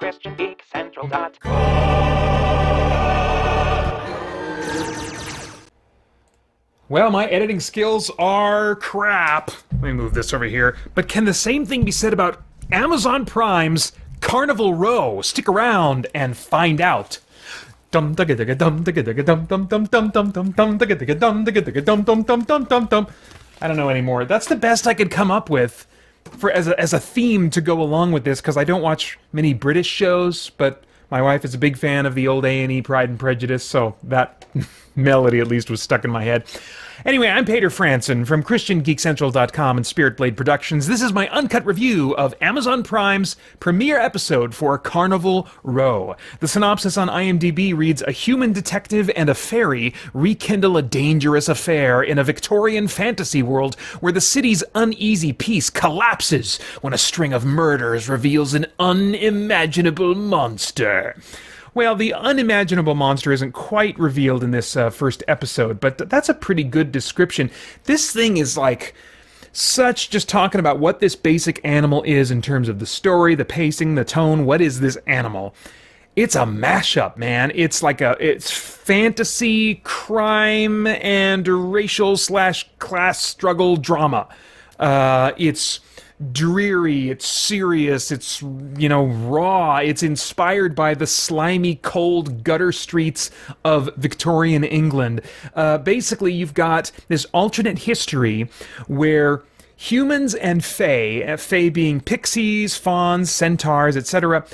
christiangeekcentral.com. Well, my editing skills are crap. Let me move this over here. But can the same thing be said about Amazon Prime's Carnival Row? Stick around and find out. I don't know anymore. That's the best I could come up with for as a theme to go along with this, because I don't watch many British shows, but my wife is a big fan of the old A&E Pride and Prejudice, so that melody at least was stuck in my head. Anyway, I'm Peter Franson from christiangeekcentral.com and Spirit Blade Productions. This is my uncut review of Amazon Prime's premiere episode for Carnival Row. The synopsis on IMDb reads, a human detective and a fairy rekindle a dangerous affair in a Victorian fantasy world where the city's uneasy peace collapses when a string of murders reveals an unimaginable monster. Well, the unimaginable monster isn't quite revealed in this first episode, but that's a pretty good description. This thing is like such just talking about what this basic animal is in terms of the story, the pacing, the tone. What is this animal? It's a mashup, man. It's fantasy, crime, and racial/class struggle drama. It's dreary, it's serious, it's, raw, it's inspired by the slimy, cold gutter streets of Victorian England. Basically, you've got this alternate history where humans and fae being pixies, fauns, centaurs, etc.,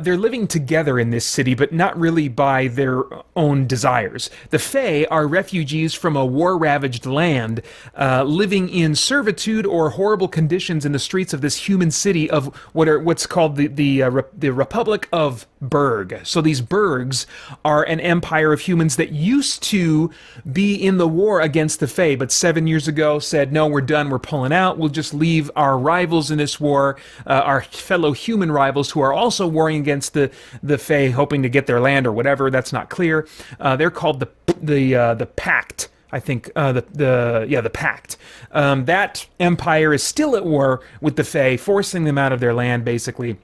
they're living together in this city, but not really by their own desires. The fae are refugees from a war-ravaged land, living in servitude or horrible conditions in the streets of this human city of what's called the Republic of Berg. So these Bergs are an empire of humans that used to be in the war against the fae, but 7 years ago said, no, we're done, we're pulling out, we'll just leave our rivals in this war, our fellow human rivals who are also warring against the fae, hoping to get their land or whatever. That's not clear. They're called the Pact. I think the Pact. That empire is still at war with the fae, forcing them out of their land, basically.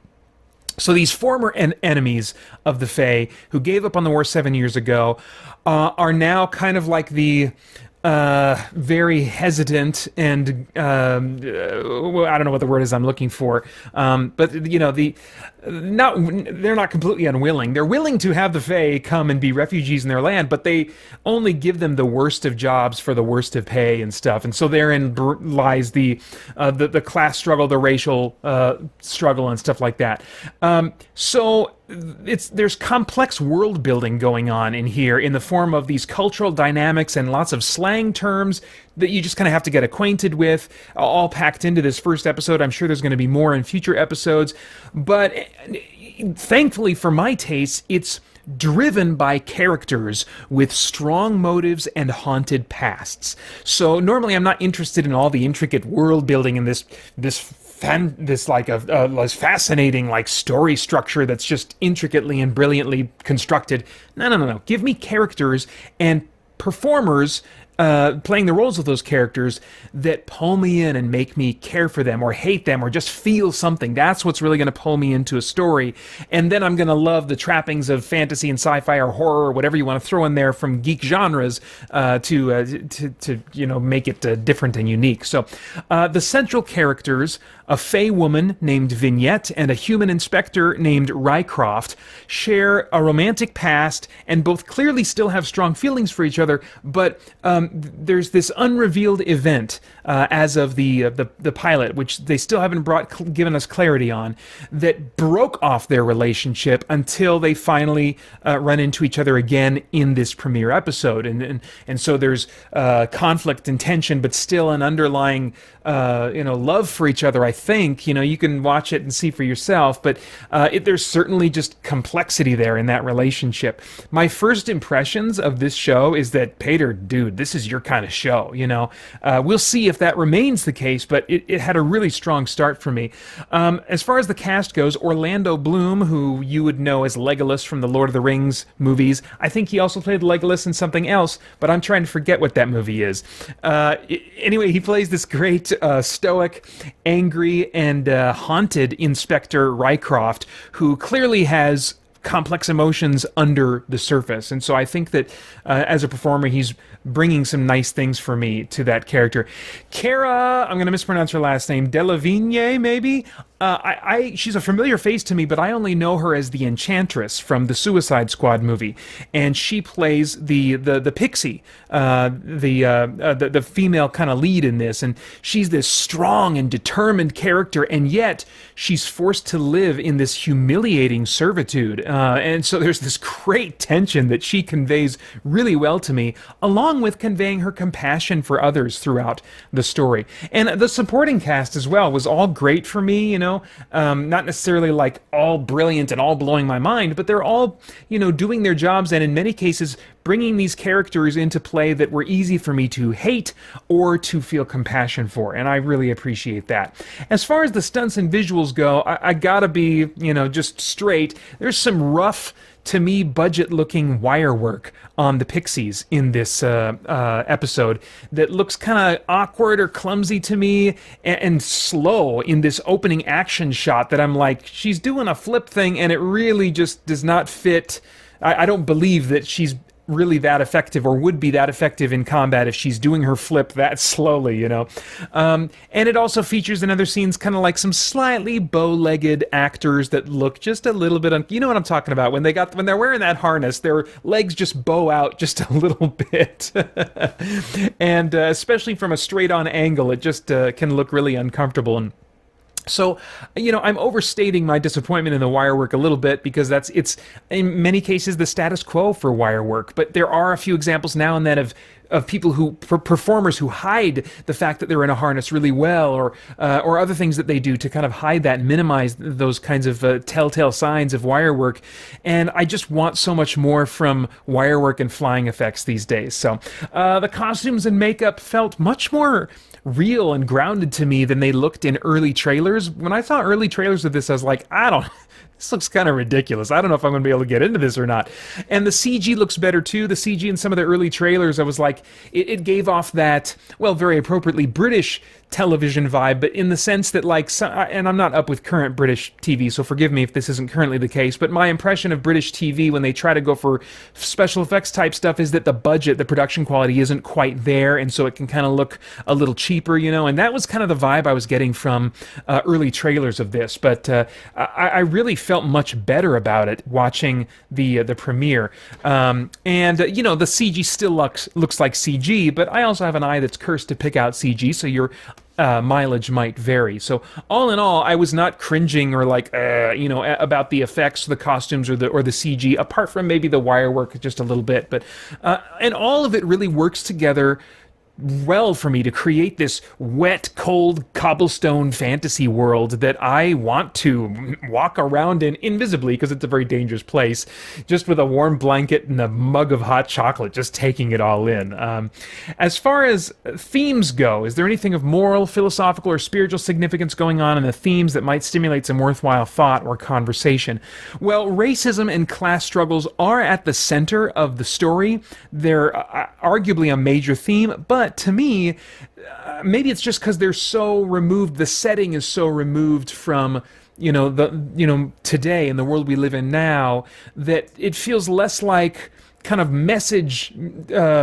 So these former enemies of the fae, who gave up on the war 7 years ago, are now kind of like the very hesitant and I don't know what the word is I'm looking for, but they're not completely unwilling. They're willing to have the fae come and be refugees in their land, but they only give them the worst of jobs for the worst of pay and stuff. And so therein lies the class struggle, the racial struggle, and stuff like that. So there's complex world building going on in here in the form of these cultural dynamics and lots of slang terms that you just kind of have to get acquainted with, all packed into this first episode. I'm sure there's going to be more in future episodes, but thankfully for my taste, it's driven by characters with strong motives and haunted pasts. So normally I'm not interested in all the intricate world building and this fascinating like story structure that's just intricately and brilliantly constructed. No. Give me characters and performers playing the roles of those characters that pull me in and make me care for them or hate them or just feel something. That's what's really going to pull me into a story. And then I'm going to love the trappings of fantasy and sci-fi or horror or whatever you want to throw in there from geek genres to make it different and unique. So the central characters, a fae woman named Vignette and a human inspector named Rycroft, share a romantic past and both clearly still have strong feelings for each other, but there's this unrevealed event as of the pilot, which they still haven't given us clarity on, that broke off their relationship until they finally run into each other again in this premiere episode. And so there's conflict and tension, but still an underlying love for each other. I think you can watch it and see for yourself, but there's certainly just complexity there in that relationship. My first impressions of this show is that, Peter, dude, this this is your kind of show, you know. We'll see if that remains the case, but it had a really strong start for me. As far as the cast goes, Orlando Bloom, who you would know as Legolas from the Lord of the Rings movies, I think he also played Legolas in something else, but I'm trying to forget what that movie is. Anyway, he plays this great stoic, angry, and haunted Inspector Rycroft, who clearly has complex emotions under the surface. And so I think that as a performer, he's bringing some nice things for me to that character. Cara, I'm going to mispronounce her last name, Delevingne, maybe? She's a familiar face to me, but I only know her as the Enchantress from the Suicide Squad movie, and she plays the pixie, the female kind of lead in this, and she's this strong and determined character, and yet she's forced to live in this humiliating servitude, and so there's this great tension that she conveys really well to me, along with conveying her compassion for others throughout the story. And the supporting cast as well was all great for me, you know. Not necessarily like all brilliant and all blowing my mind, but they're all, you know, doing their jobs, and in many cases bringing these characters into play that were easy for me to hate or to feel compassion for, and I really appreciate that. As far as the stunts and visuals go, I gotta be, you know, just straight. There's some rough, to me, budget-looking wire work on the Pixies in this episode that looks kind of awkward or clumsy to me, and slow in this opening action shot that I'm like, she's doing a flip thing and it really just does not fit. I don't believe that she's really that effective or would be that effective in combat if she's doing her flip that slowly, you know. And it also features in other scenes kind of like some slightly bow-legged actors that look just a little bit, you know what I'm talking about, when they're wearing that harness, their legs just bow out just a little bit. And especially from a straight-on angle, it just can look really uncomfortable. And so, you know, I'm overstating my disappointment in the wire work a little bit, because it's in many cases the status quo for wire work, but there are a few examples now and then of people performers who hide the fact that they're in a harness really well, or other things that they do to kind of hide that and minimize those kinds of telltale signs of wire work. And I just want so much more from wire work and flying effects these days. So the costumes and makeup felt much more real and grounded to me than they looked in early trailers. When I saw early trailers of this, I was like, this looks kind of ridiculous. I don't know if I'm going to be able to get into this or not. And the CG looks better too. The CG in some of the early trailers, I was like, it gave off that, well, very appropriately British television vibe, but in the sense that, like, and I'm not up with current British TV, so forgive me if this isn't currently the case, but my impression of British TV when they try to go for special effects type stuff is that the budget, the production quality isn't quite there, and so it can kind of look a little cheaper, you know, and that was kind of the vibe I was getting from early trailers of this, but I really felt much better about it watching the premiere. And you know, the CG still looks like CG, but I also have an eye that's cursed to pick out CG, so your mileage might vary. So all in all, I was not cringing or like, you know, about the effects, the costumes, or the CG, apart from maybe the wire work just a little bit. But and all of it really works together well for me to create this wet, cold, cobblestone fantasy world that I want to walk around in invisibly, because it's a very dangerous place, just with a warm blanket and a mug of hot chocolate, just taking it all in. As far as themes go, is there anything of moral, philosophical, or spiritual significance going on in the themes that might stimulate some worthwhile thought or conversation? Well, racism and class struggles are at the center of the story. They're arguably a major theme, but to me, maybe it's just because they're so removed, the setting is so removed from, you know, today in the world we live in now, that it feels less like kind of message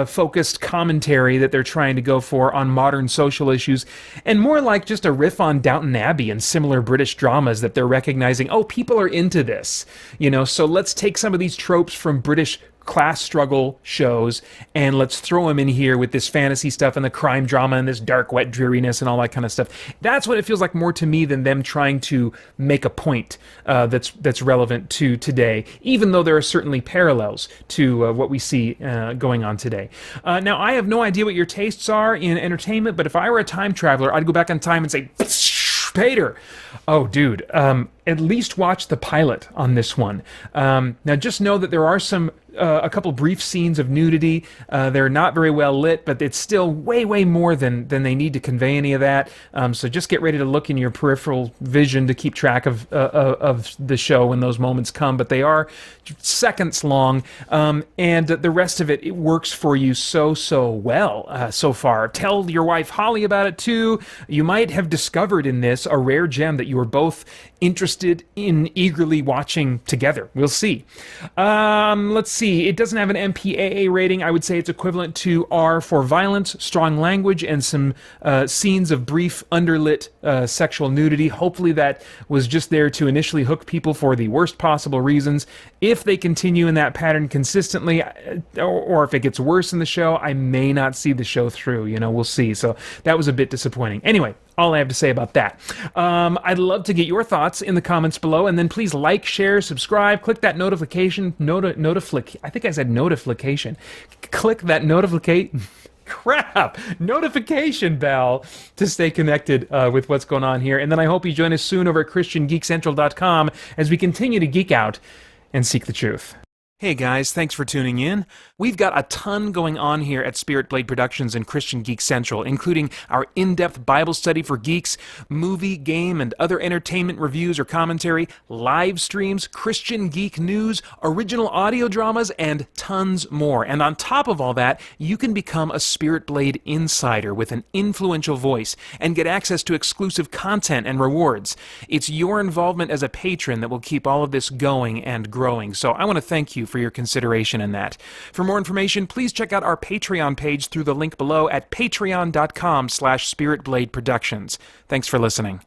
focused commentary that they're trying to go for on modern social issues, and more like just a riff on Downton Abbey and similar British dramas that they're recognizing, oh, people are into this, you know, so let's take some of these tropes from British class struggle shows and let's throw them in here with this fantasy stuff and the crime drama and this dark, wet dreariness and all that kind of stuff. That's what it feels like more to me than them trying to make a point that's relevant to today, even though there are certainly parallels to what we see going on today. Now, I have no idea what your tastes are in entertainment, but if I were a time traveler, I'd go back in time and say, Peter, oh, dude, at least watch the pilot on this one. Now, just know that there are a couple brief scenes of nudity. They're not very well lit, but it's still way, way more than they need to convey any of that. So just get ready to look in your peripheral vision to keep track of the show when those moments come. But they are seconds long, and the rest of it works for you so well so far. Tell your wife Holly about it too. You might have discovered in this a rare gem that you are both interested in eagerly watching together. We'll see. Let's see. It doesn't have an MPAA rating. I would say it's equivalent to R for violence, strong language, and some scenes of brief underlit sexual nudity. Hopefully that was just there to initially hook people for the worst possible reasons. If they continue in that pattern consistently, or if it gets worse in the show, I may not see the show through. We'll see. So that was a bit disappointing. Anyway, all I have to say about that. I'd love to get your thoughts in the comments below, and then please like, share, subscribe, click that notification. I think I said notification. Click that notification bell to stay connected with what's going on here. And then I hope you join us soon over at christiangeekcentral.com as we continue to geek out and seek the truth. Hey guys, thanks for tuning in. We've got a ton going on here at Spirit Blade Productions and Christian Geek Central, including our in-depth Bible study for geeks, movie, game, and other entertainment reviews or commentary, live streams, Christian geek news, original audio dramas, and tons more. And on top of all that, you can become a Spirit Blade insider with an influential voice and get access to exclusive content and rewards. It's your involvement as a patron that will keep all of this going and growing. So I want to thank you for your consideration in that. For more information, please check out our Patreon page through the link below at patreon.com/spiritbladeproductions. Thanks for listening.